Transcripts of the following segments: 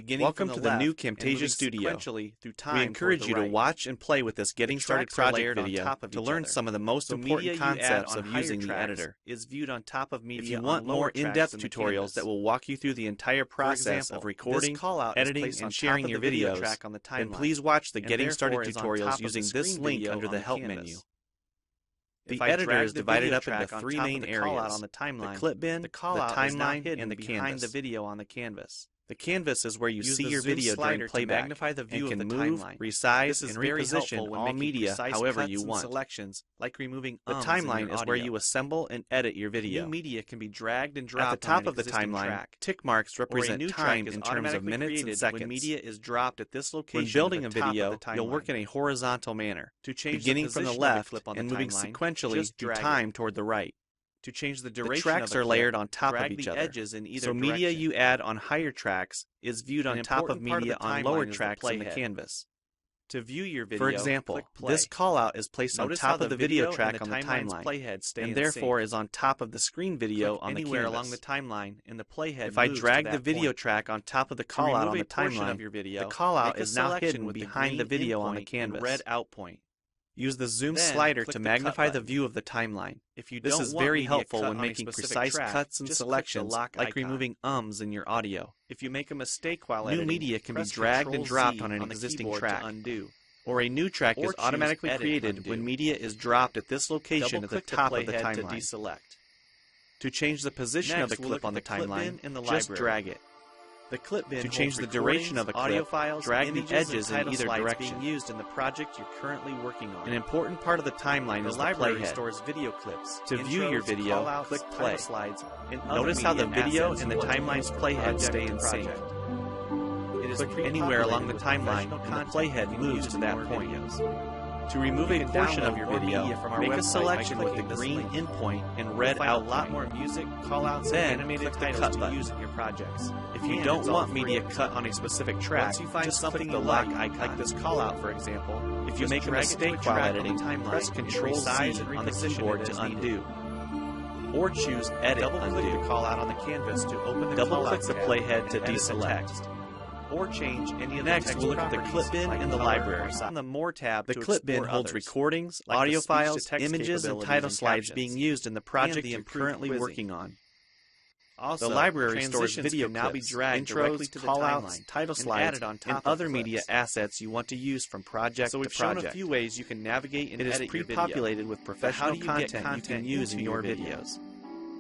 Welcome to the new Camtasia Studio. We encourage you to watch and play with this Getting Started project video to learn some of the most important concepts of using the editor. If you want more in-depth tutorials that will walk you through the entire process of recording, editing, and sharing your videos, then please watch the Getting Started tutorials using this link under the Help menu. The editor is divided up into three main areas: the clip bin, the timeline, and the canvas. The canvas is where you see your video during playback and can move, resize, and reposition all media however you want. The timeline is where you assemble and edit your video. New media can be dragged and dropped. At the top of the timeline, tick marks represent time in terms of minutes and seconds. When media is dropped at this location, when building a video, you'll work in a horizontal manner, beginning from the left and moving sequentially through time toward the right. To change the duration, the tracks are layered on top of each other, so media you add on higher tracks is viewed on top of media on lower tracks in the canvas. To view your video, for example, this callout is placed on top of the video track on the timeline, and therefore is on top of the screen video on the canvas. Along the timeline, and the playhead if I drag the video track on top of the callout on the timeline, the callout is now hidden behind the video on the canvas. Red out point. Use the zoom slider to magnify the view of the timeline. This is very helpful when making precise cuts and selections, like removing ums in your audio. If you make a mistake while editing, new media can be dragged and dropped on an existing track, or a new track is automatically created when media is dropped at this location at the top of the timeline. To change the position of the clip on the timeline, just drag it. The clip bin to change the duration of a clip, drag the edges in either direction. Being used in the project you're currently working on. An important part of the timeline is the playhead. Stores video clips. To view your video, click play. Notice how the video and the timeline's playhead stay in sync. Click anywhere along the timeline and the playhead moves to that point. To remove a portion of your video, make a selection with the green in point and red out point. Then click the cut button. If you don't want media cut on a specific track, just click the lock icon. Like this callout, for example. If you make a mistake while editing, press Ctrl-Z on the keyboard to undo. Or choose Edit Undo. Double-click the playhead to deselect. Or change any of the Next, we'll look at the clip bin in the library. On the More tab, the clip bin holds recordings, audio files, images, and title slides being used in the project you're currently working on. Also, the library stores video clips, intros, callouts, title slides, and other media assets you want to use from project to project. So we've shown a few ways you can navigate and edit your video. It is pre-populated with professional content you can use in your videos.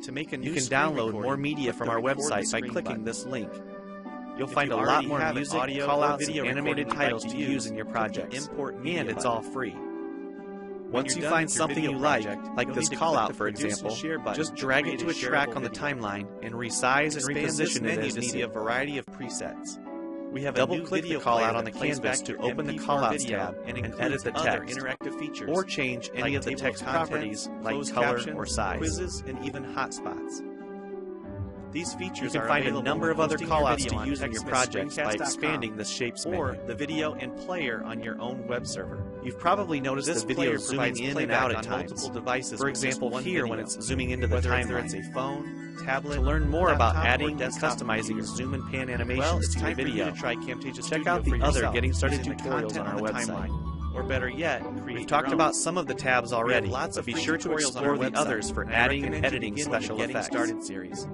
To make a new you can download more media from our website by clicking this link. You'll find a lot more music, callouts, and animated titles to use in your projects, and it's all free. Once you find something you like this callout for example, just drag it to a track on the timeline and resize and reposition it as needed. A variety of presets. We have double-click the callout on the canvas to open the callouts tab and edit the text, or change any of the text properties like color or size, quizzes, and even hotspots. These features you can find a number of other callouts to use in your projects by expanding the shapes menu. Or the video and player on your own web server. You've probably noticed this video zooming in and out at times. For example, here when it's zooming into the timeline. It's a phone, tablet. To learn more about adding and customizing zoom and pan animations to your video, check out the other Getting Started tutorials on our website. Or better yet, we've talked about some of the tabs already, but be sure to explore the others for adding and editing special effects.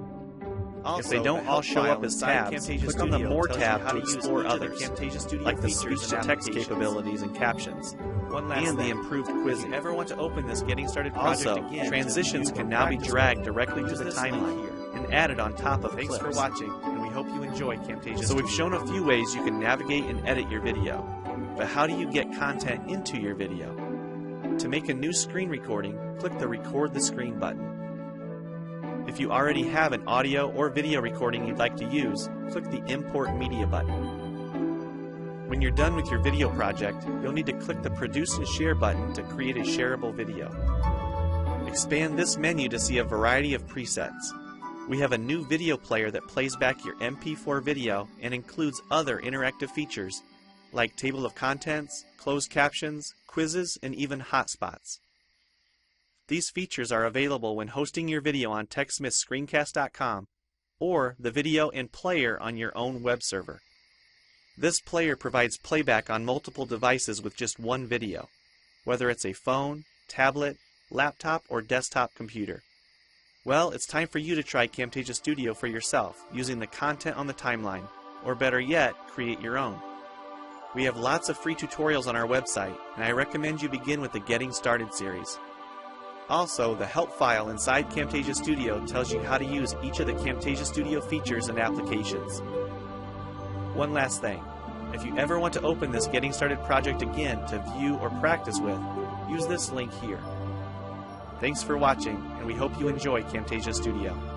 If they don't all show up as tabs, click on the More tab to explore others, like the speech-to-text capabilities and captions, and the improved quizzing. Also, transitions can now be dragged directly to the timeline and added on top of clips. Thanks for watching, and we hope you enjoy Camtasia. So we've shown a few ways you can navigate and edit your video, but how do you get content into your video? To make a new screen recording, click the Record the Screen button. If you already have an audio or video recording you'd like to use, click the Import Media button. When you're done with your video project, you'll need to click the Produce and Share button to create a shareable video. Expand this menu to see a variety of presets. We have a new video player that plays back your MP4 video and includes other interactive features like table of contents, closed captions, quizzes, and even hotspots. These features are available when hosting your video on TechSmithScreencast.com or the video and player on your own web server. This player provides playback on multiple devices with just one video, whether it's a phone, tablet, laptop, or desktop computer. Well, it's time for you to try Camtasia Studio for yourself, using the content on the timeline, or better yet, create your own. We have lots of free tutorials on our website, and I recommend you begin with the Getting Started series. Also, the help file inside Camtasia Studio tells you how to use each of the Camtasia Studio features and applications. One last thing, if you ever want to open this Getting Started project again to view or practice with, use this link here. Thanks for watching, and we hope you enjoy Camtasia Studio.